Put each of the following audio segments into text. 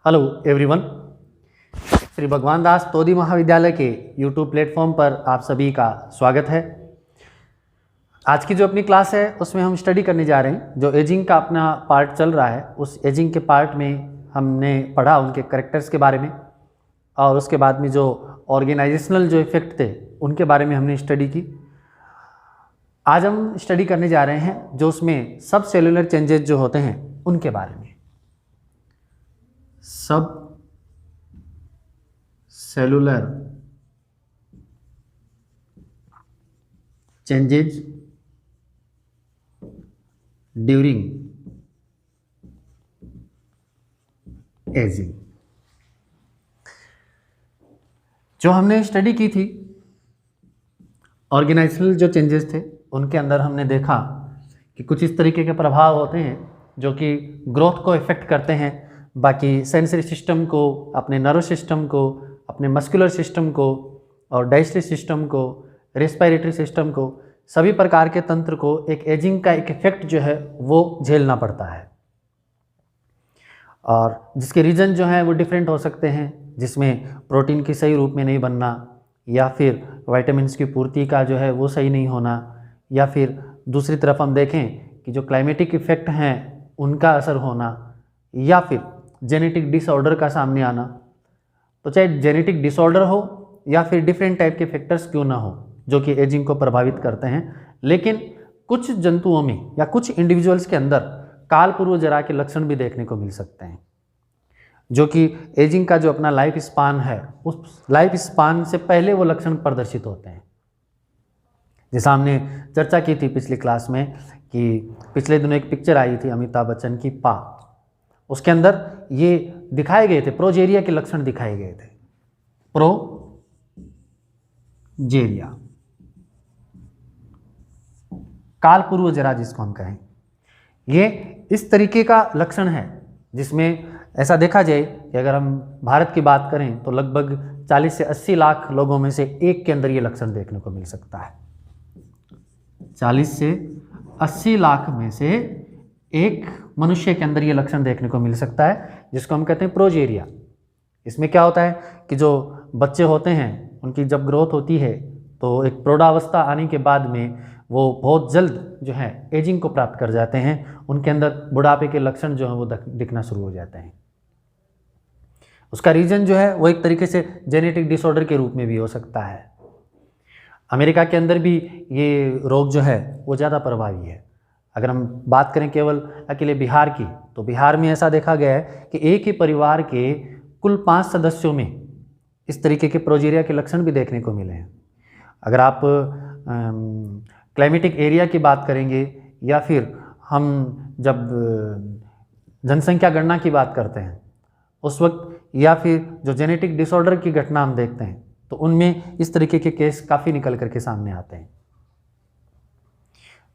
Hello everyone, Shri भगवान दास तोदी महाविद्यालय के यूट्यूब प्लेटफॉर्म पर आप सभी का स्वागत है। आज की जो अपनी क्लास है उसमें हम स्टडी करने जा रहे हैं। जो एजिंग का अपना पार्ट चल रहा है उस एजिंग के पार्ट में हमने पढ़ा उनके करेक्टर्स के बारे में और उसके बाद में जो ऑर्गेनाइजेशनल जो इफेक्ट थे उनके बारे में हमने स्टडी की। आज हम स्टडी करने जा रहे हैं जो उसमें सब सेलुलर चेंजेस जो होते हैं उनके बारे में। सब सेलुलर चेंजेस ड्यूरिंग एजिंग जो हमने स्टडी की थी, ऑर्गेनाइजेशनल जो चेंजेस थे उनके अंदर हमने देखा कि कुछ इस तरीके के प्रभाव होते हैं जो कि ग्रोथ को इफेक्ट करते हैं, बाकी सेंसरी सिस्टम को, अपने नर्व सिस्टम को, अपने मस्कुलर सिस्टम को और डाइजेस्टिव सिस्टम को, रेस्पिरेटरी सिस्टम को, सभी प्रकार के तंत्र को एक एजिंग का एक इफेक्ट जो है वो झेलना पड़ता है। और जिसके रीज़न जो हैं वो डिफरेंट हो सकते हैं, जिसमें प्रोटीन की सही रूप में नहीं बनना, या फिर विटामिन्स की पूर्ति का जो है वो सही नहीं होना, या फिर दूसरी तरफ हम देखें कि जो क्लाइमेटिक इफेक्ट हैं उनका असर होना, या फिर जेनेटिक डिसऑर्डर का सामने आना। तो चाहे जेनेटिक डिसऑर्डर हो या फिर डिफरेंट टाइप के फैक्टर्स क्यों ना हो जो कि एजिंग को प्रभावित करते हैं, लेकिन कुछ जंतुओं में या कुछ इंडिविजुअल्स के अंदर काल पूर्व जरा के लक्षण भी देखने को मिल सकते हैं, जो कि एजिंग का जो अपना लाइफ स्पान है उस लाइफ स्पान से पहले वो लक्षण प्रदर्शित होते हैं। जैसा हमने चर्चा की थी पिछली क्लास में कि पिछले दिनों एक पिक्चर आई थी अमिताभ बच्चन की पा, उसके अंदर ये दिखाए गए थे, प्रोजेरिया के लक्षण दिखाए गए थे। प्रोजेरिया, काल पूर्व जरा जिसको हम कहें, ये इस तरीके का लक्षण है जिसमें ऐसा देखा जाए कि अगर हम भारत की बात करें तो लगभग 40 से 80 लाख लोगों में से एक के अंदर ये लक्षण देखने को मिल सकता है। 40 से 80 लाख में से एक मनुष्य के अंदर ये लक्षण देखने को मिल सकता है, जिसको हम कहते हैं प्रोजेरिया। इसमें क्या होता है कि जो बच्चे होते हैं उनकी जब ग्रोथ होती है तो एक प्रौढ़ावस्था आने के बाद में वो बहुत जल्द जो है एजिंग को प्राप्त कर जाते हैं। उनके अंदर बुढ़ापे के लक्षण जो हैं वो दिखना शुरू हो जाते हैं। उसका रीज़न जो है वो एक तरीके से जेनेटिक डिसऑर्डर के रूप में भी हो सकता है। अमेरिका के अंदर भी ये रोग जो है वो ज़्यादा प्रभावी है। अगर हम बात करें केवल अकेले बिहार की, तो बिहार में ऐसा देखा गया है कि एक ही परिवार के कुल 5 सदस्यों में इस तरीके के प्रोजेरिया के लक्षण भी देखने को मिले हैं। अगर आप क्लाइमेटिक एरिया की बात करेंगे या फिर हम जब जनसंख्या गणना की बात करते हैं उस वक्त, या फिर जो जेनेटिक डिसऑर्डर की घटना हम देखते हैं तो उनमें इस तरीके के केस काफ़ी निकल करके सामने आते हैं।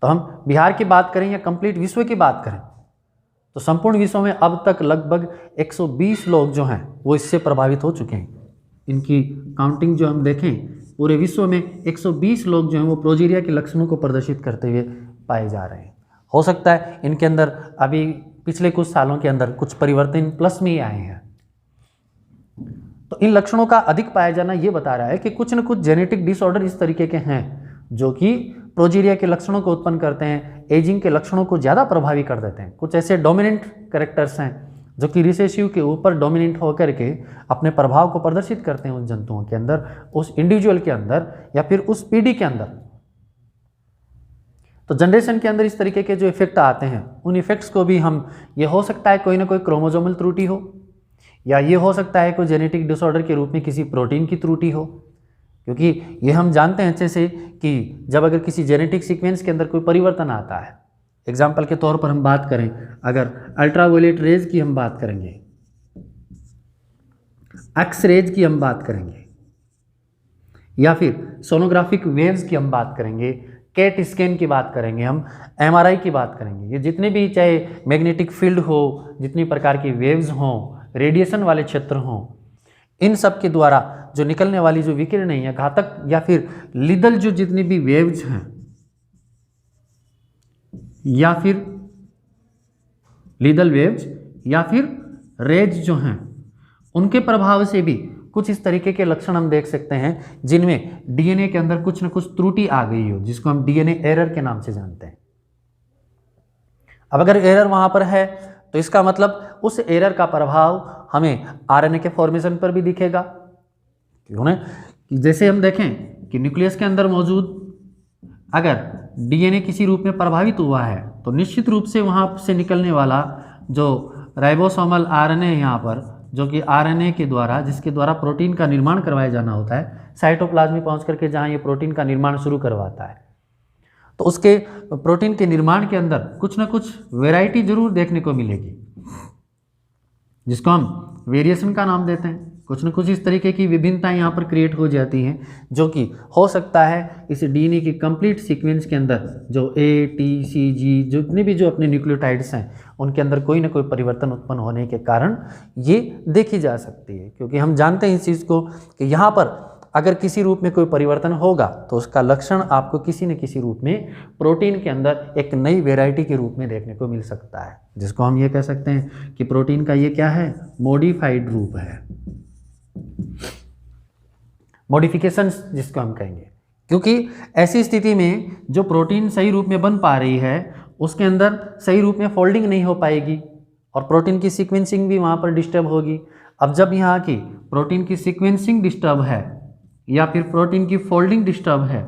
तो हम बिहार की बात करें या कंप्लीट विश्व की बात करें तो संपूर्ण विश्व में अब तक लगभग 120 लोग जो हैं वो इससे प्रभावित हो चुके हैं। इनकी काउंटिंग जो हम देखें पूरे विश्व में 120 लोग जो हैं वो प्रोजेरिया के लक्षणों को प्रदर्शित करते हुए पाए जा रहे हैं। हो सकता है इनके अंदर अभी पिछले कुछ सालों के अंदर कुछ परिवर्तन प्लस में ही आए हैं। तो इन लक्षणों का अधिक पाया जाना ये बता रहा है कि कुछ न कुछ जेनेटिक डिसऑर्डर इस तरीके के हैं जो कि प्रोजेरिया के लक्षणों को उत्पन्न करते हैं, एजिंग के लक्षणों को ज़्यादा प्रभावी कर देते हैं। कुछ ऐसे डोमिनेंट कैरेक्टर्स हैं जो कि रिसेसिव के ऊपर डोमिनेंट होकर के अपने प्रभाव को प्रदर्शित करते हैं उन जंतुओं के अंदर, उस इंडिविजुअल के अंदर या फिर उस पीढ़ी के अंदर। तो जनरेशन के अंदर इस तरीके के जो इफेक्ट आते हैं उन इफेक्ट्स को भी हम, ये हो सकता है कोई ना कोई क्रोमोसोमल त्रुटि हो, या ये हो सकता है कोई जेनेटिक डिसऑर्डर के रूप में किसी प्रोटीन की त्रुटि हो, क्योंकि ये हम जानते हैं अच्छे से कि जब अगर किसी जेनेटिक सीक्वेंस के अंदर कोई परिवर्तन आता है, एग्जाम्पल के तौर पर हम बात करें, अगर अल्ट्रावायलेट रेज की हम बात करेंगे, एक्स रेज की हम बात करेंगे, या फिर सोनोग्राफिक वेव्स की हम बात करेंगे, कैट स्कैन की बात करेंगे, हम एमआरआई की बात करेंगे, ये जितने भी चाहे मैग्नेटिक फील्ड हो, जितनी प्रकार की वेव्स हों, रेडिएशन वाले क्षेत्र हों, इन सब के द्वारा जो निकलने वाली जो विकिरण है घातक या फिर लीदल जो जितनी भी वेव्स हैं लीदल वेव्स या फिर रेज जो हैं उनके प्रभाव से भी कुछ इस तरीके के लक्षण हम देख सकते हैं जिनमें डीएनए के अंदर कुछ न कुछ त्रुटि आ गई हो, जिसको हम डीएनए एरर के नाम से जानते हैं। अब अगर एरर वहां पर है तो इसका मतलब उस एरर का प्रभाव हमें आरएनए के फॉर्मेशन पर भी दिखेगा। क्यों ना, जैसे हम देखें कि न्यूक्लियस के अंदर मौजूद अगर डीएनए किसी रूप में प्रभावित हुआ है तो निश्चित रूप से वहां से निकलने वाला जो राइबोसोमल आरएनए है यहाँ पर, जो कि आरएनए के द्वारा, जिसके द्वारा प्रोटीन का निर्माण करवाया जाना होता है, साइटोप्लाज्म में पहुंच करके जहाँ ये प्रोटीन का निर्माण शुरू करवाता है, तो उसके प्रोटीन के निर्माण के अंदर कुछ ना कुछ वैरायटी जरूर देखने को मिलेगी, जिसको हम वेरिएशन का नाम देते हैं। कुछ न कुछ इस तरीके की विभिन्नताएं यहाँ पर क्रिएट हो जाती हैं, जो कि हो सकता है इस डीएनए की कंप्लीट सीक्वेंस के अंदर जो ए, टी, सी, जी जितने भी जो अपने न्यूक्लियोटाइड्स हैं उनके अंदर कोई ना कोई परिवर्तन उत्पन्न होने के कारण ये देखी जा सकती है। क्योंकि हम जानते हैं इस चीज़ को कि यहाँ पर अगर किसी रूप में कोई परिवर्तन होगा तो उसका लक्षण आपको किसी न किसी रूप में प्रोटीन के अंदर एक नई वेराइटी के रूप में देखने को मिल सकता है, जिसको हम ये कह सकते हैं कि प्रोटीन का ये क्या है, मॉडिफाइड रूप है, मॉडिफिकेशंस जिसको हम कहेंगे। क्योंकि ऐसी स्थिति में जो प्रोटीन सही रूप में बन पा रही है उसके अंदर सही रूप में फोल्डिंग नहीं हो पाएगी और प्रोटीन की सीक्वेंसिंग भी वहाँ पर डिस्टर्ब होगी। अब जब यहाँ की प्रोटीन की सीक्वेंसिंग डिस्टर्ब है या फिर प्रोटीन की फोल्डिंग डिस्टर्ब है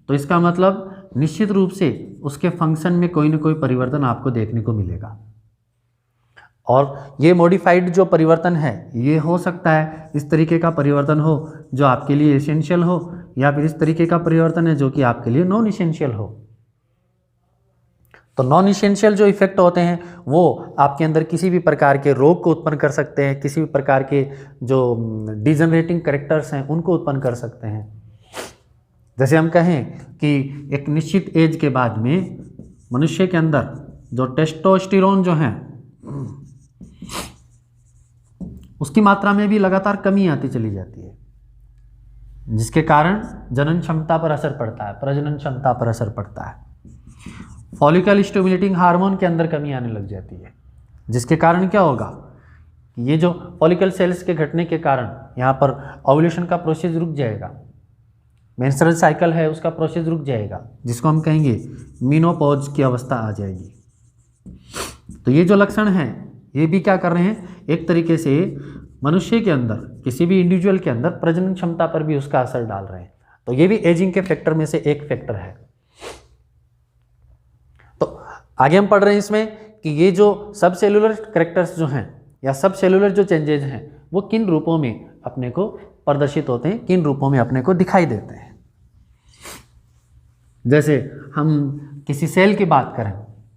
तो इसका मतलब निश्चित रूप से उसके फंक्शन में कोई ना कोई परिवर्तन आपको देखने को मिलेगा। और ये मॉडिफाइड जो परिवर्तन है ये हो सकता है इस तरीके का परिवर्तन हो जो आपके लिए एसेंशियल हो, या फिर इस तरीके का परिवर्तन है जो कि आपके लिए नॉन एसेंशियल हो। तो नॉन एसेंशियल जो इफेक्ट होते हैं वो आपके अंदर किसी भी प्रकार के रोग को उत्पन्न कर सकते हैं, किसी भी प्रकार के जो डिजनरेटिंग कैरेक्टर्स हैं उनको उत्पन्न कर सकते हैं। जैसे हम कहें कि एक निश्चित एज के बाद में मनुष्य के अंदर जो टेस्टोस्टेरोन जो है उसकी मात्रा में भी लगातार कमी आती चली जाती है, जिसके कारण जनन क्षमता पर असर पड़ता है, प्रजनन क्षमता पर असर पड़ता है। फॉलिकल स्टिमुलेटिंग हार्मोन के अंदर कमी आने लग जाती है, जिसके कारण क्या होगा, ये जो फॉलिकल सेल्स के घटने के कारण यहाँ पर ओव्यूलेशन का प्रोसेस रुक जाएगा, मेंस्ट्रुअल साइकिल है उसका प्रोसेस रुक जाएगा, जिसको हम कहेंगे मेनोपॉज की अवस्था आ जाएगी। तो ये जो लक्षण हैं ये भी क्या कर रहे हैं, एक तरीके से मनुष्य के अंदर, किसी भी इंडिविजुअल के अंदर प्रजनन क्षमता पर भी उसका असर डाल रहे हैं। तो ये भी एजिंग के फैक्टर में से एक फैक्टर है। तो आगे हम पढ़ रहे हैं इसमें कि ये जो सब सेलुलर कैरेक्टर्स जो हैं या सब सेलुलर जो चेंजेज हैं वो किन रूपों में अपने को प्रदर्शित होते हैं, किन रूपों में अपने को दिखाई देते हैं। जैसे हम किसी सेल की बात करें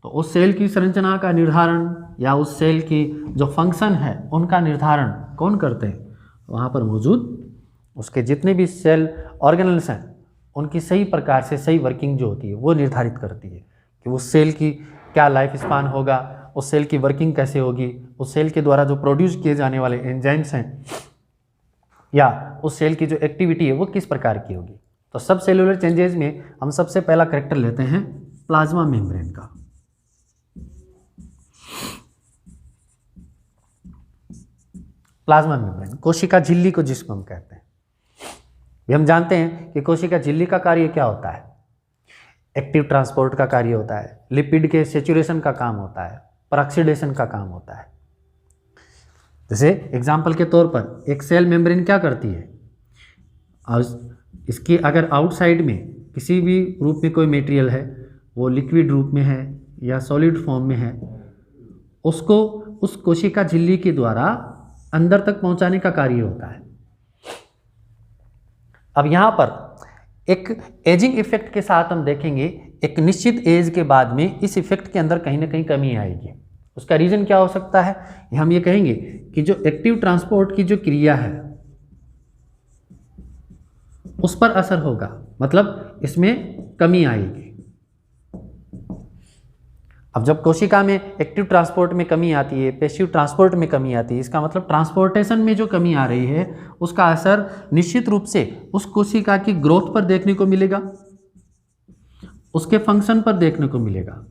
तो उस सेल की संरचना का निर्धारण या उस सेल की जो फंक्शन है उनका निर्धारण कौन करते हैं, वहाँ पर मौजूद उसके जितने भी सेल ऑर्गेनल्स हैं उनकी सही प्रकार से सही वर्किंग जो होती है वो निर्धारित करती है कि उस सेल की क्या लाइफ स्पान होगा, उस सेल की वर्किंग कैसे होगी, उस सेल के द्वारा जो प्रोड्यूस किए जाने वाले एंजाइम्स हैं या उस सेल की जो एक्टिविटी है वो किस प्रकार की होगी। तो सब सेलुलर चेंजेस में हम सबसे पहला कैरेक्टर लेते हैं प्लाज्मा मेम्ब्रेन का। प्लाज्मा मेम्ब्रेन, कोशिका झिल्ली को जिसको हम कहते हैं। ये हम जानते हैं कि कोशिका झिल्ली का कार्य क्या होता है, एक्टिव ट्रांसपोर्ट का कार्य होता है, लिपिड के सेचुरेशन का काम होता है, परऑक्सीडेशन का काम होता है। जैसे एग्जाम्पल के तौर पर एक सेल मेम्ब्रेन क्या करती है, और इसकी अगर आउटसाइड में किसी भी रूप में कोई मटेरियल है, वो लिक्विड रूप में है या सॉलिड फॉर्म में है, उसको उस कोशिका झिल्ली के द्वारा अंदर तक पहुंचाने का कार्य होता है। अब यहाँ पर एक एजिंग इफेक्ट के साथ हम देखेंगे एक निश्चित एज के बाद में इस इफेक्ट के अंदर कहीं ना कहीं कमी आएगी। उसका रीज़न क्या हो सकता है, हम ये कहेंगे कि जो एक्टिव ट्रांसपोर्ट की जो क्रिया है उस पर असर होगा, मतलब इसमें कमी आएगी। अब जब कोशिका में एक्टिव ट्रांसपोर्ट में कमी आती है, पैसिव ट्रांसपोर्ट में कमी आती है, इसका मतलब ट्रांसपोर्टेशन में जो कमी आ रही है उसका असर निश्चित रूप से उस कोशिका की ग्रोथ पर देखने को मिलेगा, उसके फंक्शन पर देखने को मिलेगा,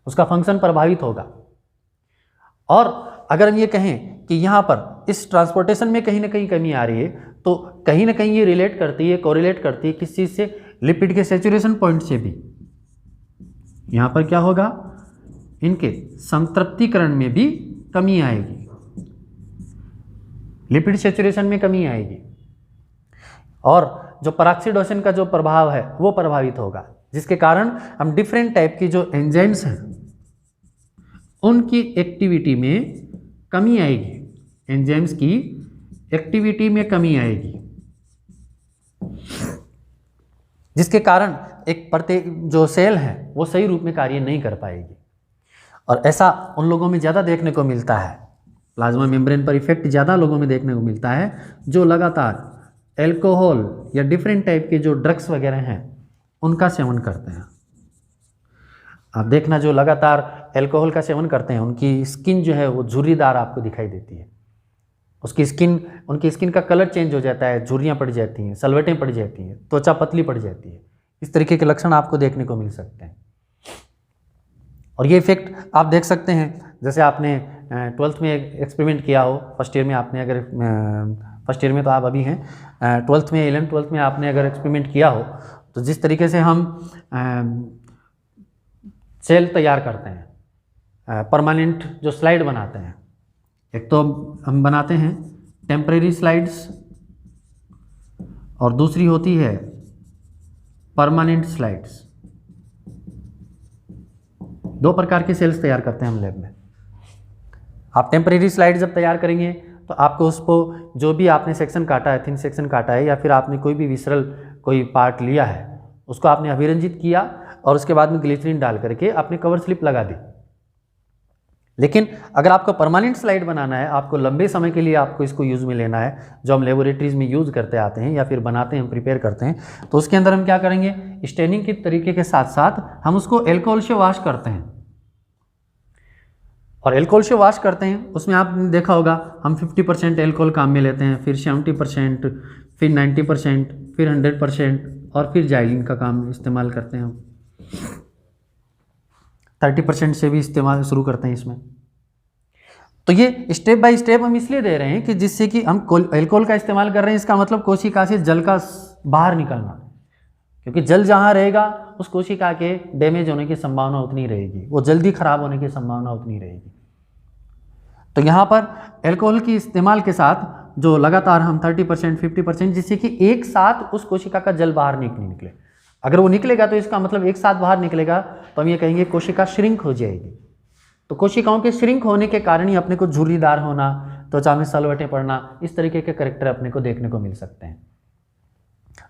उसका फंक्शन प्रभावित होगा। और अगर हम ये कहें कि यहाँ पर इस ट्रांसपोर्टेशन में कहीं ना कहीं कमी आ रही है, तो कहीं ना कहीं ये रिलेट करती है, कोरिलेट करती है किस चीज़ से, लिपिड के सैचुरेशन पॉइंट से भी। यहाँ पर क्या होगा, इनके संतृप्तिकरण में भी कमी आएगी, लिपिड सैचुरेशन में कमी आएगी, और जो पेरोक्सीडेशन का जो प्रभाव है वो प्रभावित होगा, जिसके कारण हम डिफरेंट टाइप की जो एंजाइम्स हैं उनकी एक्टिविटी में कमी आएगी, एंजाइम्स की एक्टिविटी में कमी आएगी, जिसके कारण एक प्रत्येक जो सेल है वो सही रूप में कार्य नहीं कर पाएगी। और ऐसा उन लोगों में ज़्यादा देखने को मिलता है, प्लाज्मा मेम्ब्रेन पर इफेक्ट ज़्यादा लोगों में देखने को मिलता है जो लगातार एल्कोहल या डिफरेंट टाइप के जो ड्रग्स वगैरह हैं उनका सेवन करते हैं। आप देखना जो लगातार एल्कोहल का सेवन करते हैं उनकी स्किन जो है वो झुर्रीदार आपको दिखाई देती है, उनकी स्किन का कलर चेंज हो जाता है, झुर्रियाँ पड़ जाती हैं, सलवटें पड़ जाती हैं, त्वचा पतली पड़ जाती है, इस तरीके के लक्षण आपको देखने को मिल सकते हैं। और ये इफेक्ट आप देख सकते हैं, जैसे आपने 12th में एक्सपेरिमेंट किया हो, फर्स्ट ईयर में आपने अगर फर्स्ट ईयर में तो आप अभी हैं, 12th में 11th 12th में आपने अगर एक्सपेरिमेंट किया हो, तो जिस तरीके से हम सेल तैयार करते हैं, परमानेंट जो स्लाइड बनाते हैं, एक तो हम बनाते हैं टेम्परेरी स्लाइड्स और दूसरी होती है परमानेंट स्लाइड्स। दो प्रकार के सेल्स तैयार करते हैं हम लैब में। आप टेम्परेरी स्लाइड जब तैयार करेंगे तो आपको उसको जो भी आपने सेक्शन काटा है, थिन सेक्शन काटा है, या फिर आपने कोई भी विसरल कोई पार्ट लिया है उसको आपने अभिरंजित किया और उसके बाद में ग्लिसरीन डाल करके आपने कवर स्लिप लगा दी। लेकिन अगर आपको परमानेंट स्लाइड बनाना है, आपको लंबे समय के लिए आपको इसको यूज़ में लेना है, जो हम लेबोरेटरीज में यूज़ करते आते हैं या फिर बनाते हैं, प्रिपेयर करते हैं, तो उसके अंदर हम क्या करेंगे, स्टेनिंग के तरीके के साथ साथ हम उसको एल्कोहल से वॉश करते हैं। और एल्कोहल से वॉश करते हैं उसमें आपने देखा होगा हम 50% एल्कोहल काम में लेते हैं, फिर 70%, फिर 90%, फिर 100% और फिर जाइलिन का काम इस्तेमाल करते हैं हम। 30% से भी इस्तेमाल शुरू करते हैं इसमें। तो ये स्टेप बाय स्टेप हम इसलिए दे रहे हैं कि जिससे कि हम एल्कोहल का इस्तेमाल कर रहे हैं, इसका मतलब कोशिका से जल का बाहर निकलना, क्योंकि जल जहाँ रहेगा उस कोशिका के डैमेज होने की संभावना उतनी रहेगी, वो जल्दी खराब होने की संभावना उतनी रहेगी। तो यहाँ पर एल्कोहल की इस्तेमाल के साथ जो लगातार हम 30%, 50%, जिससे कि एक साथ उस कोशिका का जल बाहर नहीं निकले। अगर वो निकलेगा तो इसका मतलब एक साथ बाहर निकलेगा तो हम ये कहेंगे कोशिका श्रिंक हो जाएगी। तो कोशिकाओं के श्रिंक होने के कारण ही अपने को झुर्रीदार होना, त्वचा में सलवटें पड़ना, इस तरीके के कैरेक्टर अपने को देखने को मिल सकते हैं।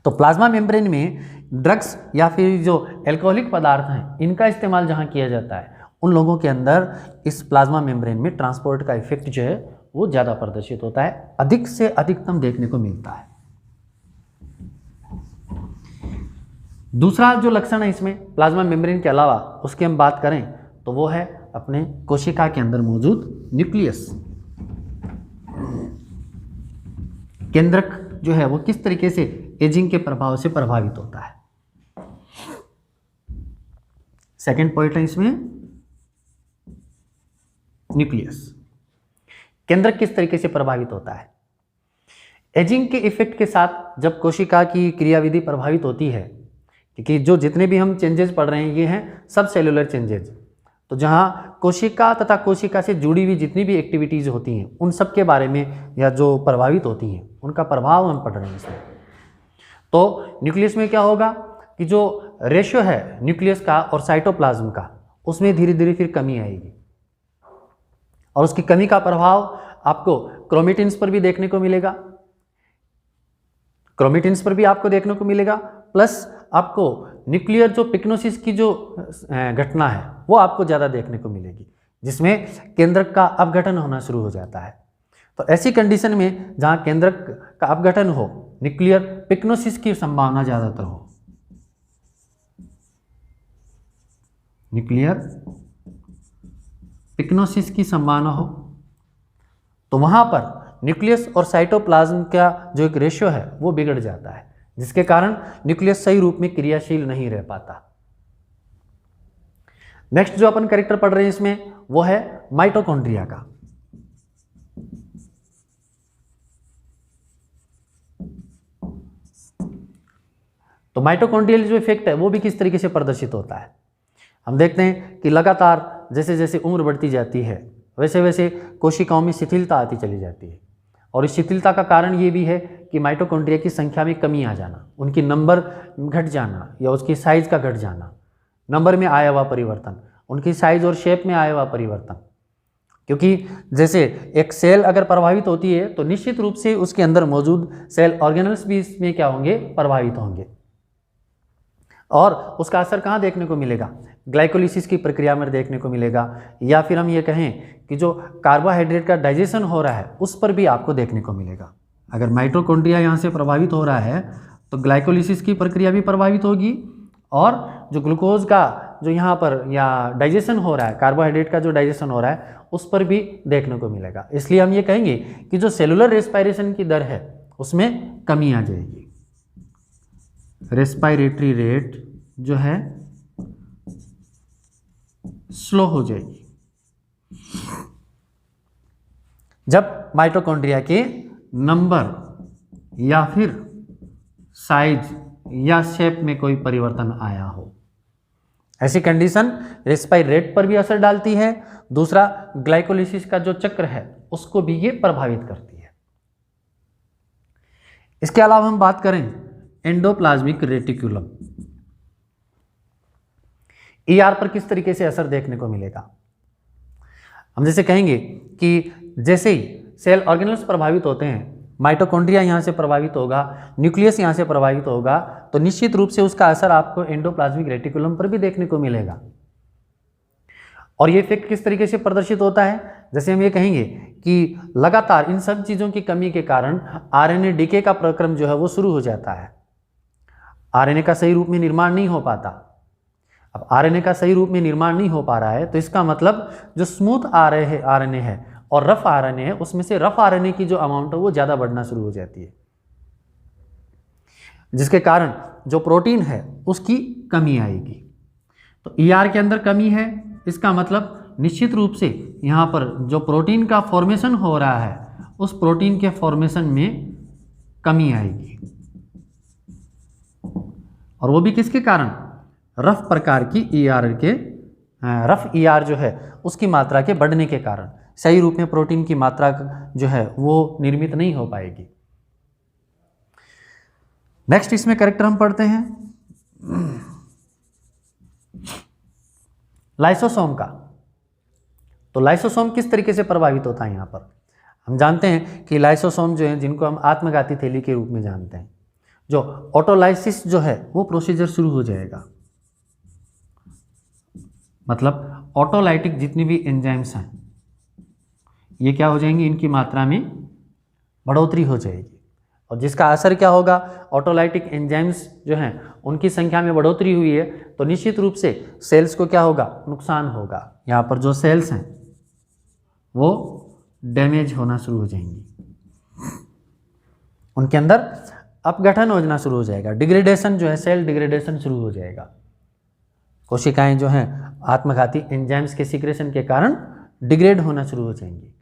तो प्लाज्मा मेम्ब्रेन में ड्रग्स या फिर जो एल्कोहलिक पदार्थ हैं इनका इस्तेमाल जहाँ किया जाता है, उन लोगों के अंदर इस प्लाज्मा मेम्ब्रेन में ट्रांसपोर्ट का इफेक्ट जो है वो ज़्यादा प्रदर्शित होता है, अधिक से अधिकतम देखने को मिलता है। दूसरा जो लक्षण है इसमें प्लाज्मा मेम्ब्रेन के अलावा उसकी हम बात करें तो वो है अपने कोशिका के अंदर मौजूद न्यूक्लियस। केंद्रक जो है वो किस तरीके से एजिंग के प्रभाव से प्रभावित होता है। सेकंड पॉइंट है इसमें न्यूक्लियस, केंद्रक किस तरीके से प्रभावित होता है। एजिंग के इफेक्ट के साथ जब कोशिका की क्रियाविधि प्रभावित होती है, क्योंकि जो जितने भी हम चेंजेस पढ़ रहे हैं ये हैं सब सेलुलर चेंजेज, तो जहाँ कोशिका तथा कोशिका से जुड़ी हुई जितनी भी एक्टिविटीज़ होती हैं उन सब के बारे में या जो प्रभावित होती हैं उनका प्रभाव हम पढ़ रहे हैं इसमें। तो न्यूक्लियस में क्या होगा कि जो रेशियो है न्यूक्लियस का और साइटोप्लाज्म का, उसमें धीरे धीरे फिर कमी आएगी, और उसकी कमी का प्रभाव आपको क्रोमेटिन्स पर भी देखने को मिलेगा, क्रोमेटिन्स पर भी आपको देखने को मिलेगा, प्लस आपको न्यूक्लियर जो पिक्नोसिस की जो घटना है वो आपको ज़्यादा देखने को मिलेगी, जिसमें केंद्रक का अपघटन होना शुरू हो जाता है। तो ऐसी कंडीशन में जहाँ केंद्रक का अपघटन हो, न्यूक्लियर पिक्नोसिस की संभावना ज़्यादातर हो, न्यूक्लियर पिक्नोसिस की संभावना हो, तो वहाँ पर न्यूक्लियस और साइटोप्लाज्म का जो एक रेशियो है वो बिगड़ जाता है, जिसके कारण न्यूक्लियस सही रूप में क्रियाशील नहीं रह पाता। नेक्स्ट जो अपन कैरेक्टर पढ़ रहे हैं इसमें वो है माइटोकॉन्ड्रिया का। तो माइटोकॉन्ड्रियल जो इफेक्ट है वो भी किस तरीके से प्रदर्शित होता है, हम देखते हैं कि लगातार जैसे जैसे उम्र बढ़ती जाती है वैसे वैसे कोशिकाओं में शिथिलता आती चली जाती है, और इस शिथिलता का कारण ये भी है कि माइटोकॉन्ड्रिया की संख्या में कमी आ जाना, उनकी नंबर घट जाना या उसकी साइज का घट जाना, नंबर में आया हुआ परिवर्तन, उनकी साइज और शेप में आया हुआ परिवर्तन। क्योंकि जैसे एक सेल अगर प्रभावित होती है तो निश्चित रूप से उसके अंदर मौजूद सेल ऑर्गेनल्स भी इसमें क्या होंगे, प्रभावित होंगे, और उसका असर कहाँ देखने को मिलेगा, ग्लाइकोलिसिस की प्रक्रिया में देखने को मिलेगा, या फिर हम ये कहें कि जो कार्बोहाइड्रेट का डाइजेशन हो रहा है उस पर भी आपको देखने को मिलेगा। अगर माइटोकॉन्ड्रिया यहाँ से प्रभावित हो रहा है तो ग्लाइकोलिसिस की प्रक्रिया भी प्रभावित होगी, और जो ग्लूकोज का जो यहाँ पर या डाइजेशन हो रहा है, कार्बोहाइड्रेट का जो डाइजेशन हो रहा है उस पर भी देखने को मिलेगा। इसलिए हम ये कहेंगे कि जो सेलुलर रेस्पायरेशन की दर है उसमें कमी आ जाएगी, रेस्पायरेटरी रेट जो है स्लो हो जाएगी जब माइटोकॉन्ड्रिया के नंबर या फिर साइज या शेप में कोई परिवर्तन आया हो। ऐसी कंडीशन रेस्पायर रेट पर भी असर डालती है, दूसरा ग्लाइकोलिसिस का जो चक्र है उसको भी ये प्रभावित करती है। इसके अलावा हम बात करें एंडोप्लाज्मिक रेटिकुलम, ईआर पर किस तरीके से असर देखने को मिलेगा। हम जैसे कहेंगे कि जैसे ही सेल ऑर्गेनल्स प्रभावित होते हैं, माइटोकॉन्ड्रिया यहाँ से प्रभावित होगा, न्यूक्लियस यहाँ से प्रभावित होगा, तो निश्चित रूप से उसका असर आपको एंडोप्लाज्मिक रेटिकुलम पर भी देखने को मिलेगा। और ये इफेक्ट किस तरीके से प्रदर्शित होता है, जैसे हम ये कहेंगे कि लगातार इन सब चीज़ों की कमी के कारण आरएनए डीके का प्रक्रम जो है वो शुरू हो जाता है, आरएनए का सही रूप में निर्माण नहीं हो पाता। अब आरएनए का सही रूप में निर्माण नहीं हो पा रहा है तो इसका मतलब जो स्मूथ आरएनए है और रफ आरएनए है, उसमें से रफ आरएनए की जो अमाउंट है वो ज़्यादा बढ़ना शुरू हो जाती है, जिसके कारण जो प्रोटीन है उसकी कमी आएगी। तो ईआर के अंदर कमी है, इसका मतलब निश्चित रूप से यहाँ पर जो प्रोटीन का फॉर्मेशन हो रहा है उस प्रोटीन के फॉर्मेशन में कमी आएगी, और वो भी किसके कारण, रफ प्रकार की ईआर के रफ ईआर जो है उसकी मात्रा के बढ़ने के कारण सही रूप में प्रोटीन की मात्रा जो है वो निर्मित नहीं हो पाएगी। नेक्स्ट इसमें कैरेक्टर हम पढ़ते हैं लाइसोसोम का। तो लाइसोसोम किस तरीके से प्रभावित होता है, यहाँ पर हम जानते हैं कि लाइसोसोम जो है जिनको हम आत्मघाती थैली के रूप में जानते हैं, जो ऑटोलाइसिस जो है वो प्रोसीजर शुरू हो जाएगा, मतलब ऑटोलाइटिक जितनी भी एंजाइम्स हैं ये क्या हो जाएंगी, इनकी मात्रा में बढ़ोतरी हो जाएगी, और जिसका असर क्या होगा, ऑटोलाइटिक एंजाइम्स जो हैं उनकी संख्या में बढ़ोतरी हुई है तो निश्चित रूप से सेल्स को क्या होगा, नुकसान होगा। यहाँ पर जो सेल्स हैं वो डैमेज होना शुरू हो जाएंगी, उनके अंदर अपघटन होना शुरू हो जाएगा, डिग्रेडेशन जो है, सेल डिग्रेडेशन शुरू हो जाएगा। कोशिकाएं जो हैं आत्मघाती एंजाइम्स के सीक्रेशन के कारण डिग्रेड होना शुरू हो जाएंगी,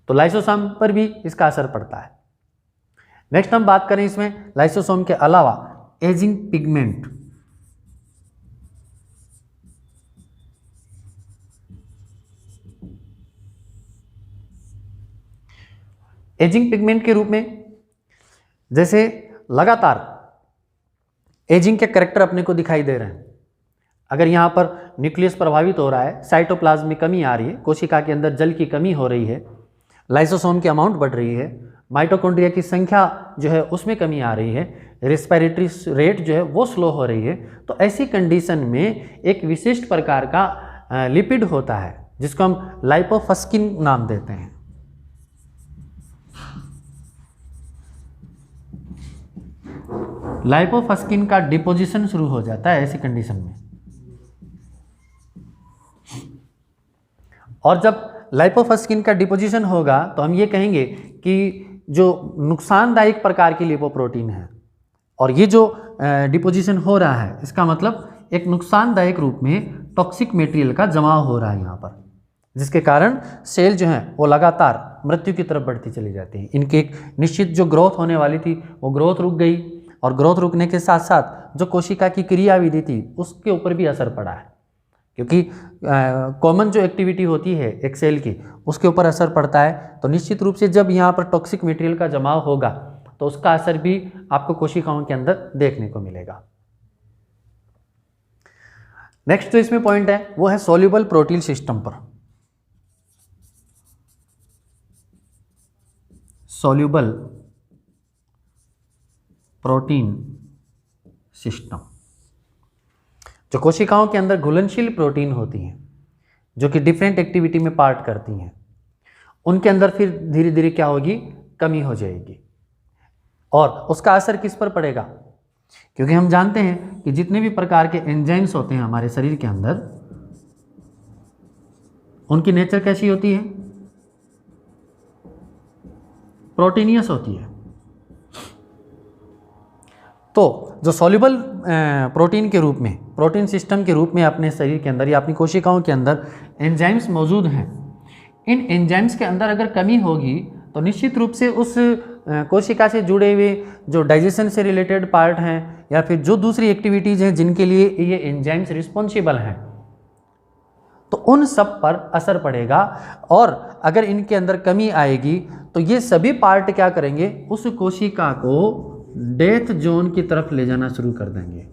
तो लाइसोसोम पर भी इसका असर पड़ता है। नेक्स्ट हम बात करें इसमें लाइसोसोम के अलावा एजिंग पिगमेंट। एजिंग पिगमेंट के रूप में जैसे लगातार एजिंग के कैरेक्टर अपने को दिखाई दे रहे हैं। अगर यहाँ पर न्यूक्लियस प्रभावित हो रहा है, साइटोप्लाज्म में कमी आ रही है, कोशिका के अंदर जल की कमी हो रही है, लाइसोसोम की अमाउंट बढ़ रही है, माइटोकॉन्ड्रिया की संख्या जो है उसमें कमी आ रही है, रेस्पिरेटरी रेट जो है वो स्लो हो रही है, तो ऐसी कंडीशन में एक विशिष्ट प्रकार का लिपिड होता है जिसको हम लाइपोफस्किन नाम देते हैं। लाइपोफस्किन का डिपोजिशन शुरू हो जाता है ऐसी कंडीशन में, और जब लाइपोफस्किन का डिपोजिशन होगा तो हम ये कहेंगे कि जो नुकसानदायक प्रकार की लिपोप्रोटीन है और ये जो डिपोजिशन हो रहा है इसका मतलब एक नुकसानदायक रूप में टॉक्सिक मटेरियल का जमाव हो रहा है यहाँ पर, जिसके कारण सेल जो हैं वो लगातार मृत्यु की तरफ बढ़ती चली जाती है। इनकी एक निश्चित जो ग्रोथ होने वाली थी वो ग्रोथ रुक गई, और ग्रोथ रुकने के साथ साथ जो कोशिका की क्रियाविधि थी उसके ऊपर भी असर पड़ा है, क्योंकि कॉमन जो एक्टिविटी होती है एक सेल की उसके ऊपर असर पड़ता है। तो निश्चित रूप से जब यहाँ पर टॉक्सिक मटेरियल का जमाव होगा तो उसका असर भी आपको कोशिकाओं के अंदर देखने को मिलेगा। नेक्स्ट जो इसमें पॉइंट है वो है सॉल्युबल प्रोटीन सिस्टम पर। सॉल्युबल प्रोटीन सिस्टम, जो कोशिकाओं के अंदर घुलनशील प्रोटीन होती हैं जो कि डिफरेंट एक्टिविटी में पार्ट करती हैं, उनके अंदर फिर धीरे धीरे क्या होगी, कमी हो जाएगी। और उसका असर किस पर पड़ेगा, क्योंकि हम जानते हैं कि जितने भी प्रकार के एंजाइम्स होते हैं हमारे शरीर के अंदर, उनकी नेचर कैसी होती है, प्रोटीनियस होती है। तो जो सॉल्युबल प्रोटीन के रूप में, प्रोटीन सिस्टम के रूप में अपने शरीर के अंदर या अपनी कोशिकाओं के अंदर एंजाइम्स मौजूद हैं, इन एंजाइम्स के अंदर अगर कमी होगी तो निश्चित रूप से उस कोशिका से जुड़े हुए जो डाइजेशन से रिलेटेड पार्ट हैं या फिर जो दूसरी एक्टिविटीज़ हैं जिनके लिए ये एंजाइम्स रिस्पॉन्सिबल हैं, तो उन सब पर असर पड़ेगा। और अगर इनके अंदर कमी आएगी तो ये सभी पार्ट क्या करेंगे, उस कोशिका को डेथ जोन की तरफ ले जाना शुरू कर देंगे,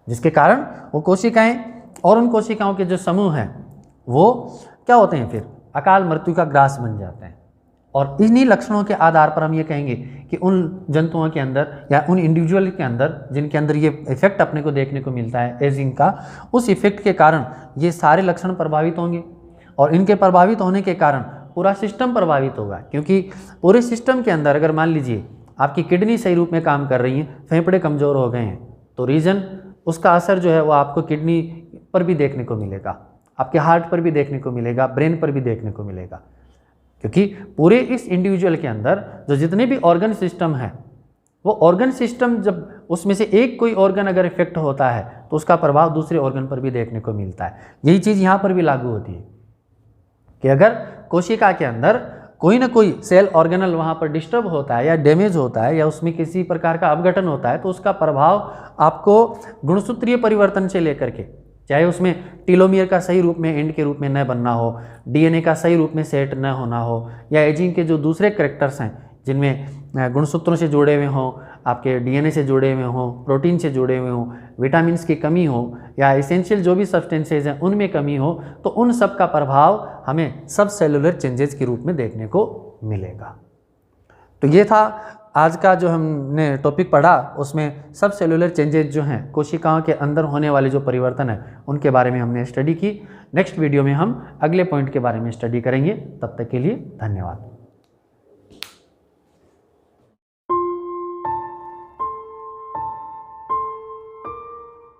जिसके कारण वो कोशिकाएं और उन कोशिकाओं के जो समूह हैं वो क्या होते हैं, फिर अकाल मृत्यु का ग्रास बन जाते हैं। और इन्हीं लक्षणों के आधार पर हम ये कहेंगे कि उन जंतुओं के अंदर या उन इंडिविजुअल के अंदर जिनके अंदर ये इफेक्ट अपने को देखने को मिलता है एजिंग का, उस इफेक्ट के कारण ये सारे लक्षण प्रभावित होंगे और इनके प्रभावित होने के कारण पूरा सिस्टम प्रभावित होगा। क्योंकि पूरे सिस्टम के अंदर अगर मान लीजिए आपकी किडनी सही रूप में काम कर रही है, फेफड़े कमज़ोर हो गए हैं, तो रीज़न उसका असर जो है वो आपको किडनी पर भी देखने को मिलेगा, आपके हार्ट पर भी देखने को मिलेगा, ब्रेन पर भी देखने को मिलेगा। क्योंकि पूरे इस इंडिविजुअल के अंदर जो जितने भी ऑर्गन सिस्टम है, वो ऑर्गन सिस्टम जब उसमें से एक कोई ऑर्गन अगर इफेक्ट होता है तो उसका प्रभाव दूसरे ऑर्गन पर भी देखने को मिलता है। यही चीज़ यहाँ पर भी लागू होती है कि अगर कोशिका के अंदर कोई ना कोई सेल ऑर्गेनल वहाँ पर डिस्टर्ब होता है या डैमेज होता है या उसमें किसी प्रकार का अपघटन होता है, तो उसका प्रभाव आपको गुणसूत्रीय परिवर्तन से लेकर के, चाहे उसमें टीलोमियर का सही रूप में एंड के रूप में न बनना हो, डीएनए का सही रूप में सेट न होना हो, या एजिंग के जो दूसरे करैक्टर्स हैं जिनमें गुणसूत्रों से जुड़े हुए हों, आपके डीएनए से जुड़े हुए हों, प्रोटीन से जुड़े हुए हों, विटामिन्स की कमी हो या एसेंशियल जो भी सब्सटेंसेज हैं उनमें कमी हो, तो उन सब का प्रभाव हमें सब सेलुलर चेंजेस के रूप में देखने को मिलेगा। तो ये था आज का जो हमने टॉपिक पढ़ा, उसमें सब सेलुलर चेंजेस जो हैं, कोशिकाओं के अंदर होने वाले जो परिवर्तन हैं उनके बारे में हमने स्टडी की। नेक्स्ट वीडियो में हम अगले पॉइंट के बारे में स्टडी करेंगे। तब तक के लिए धन्यवाद।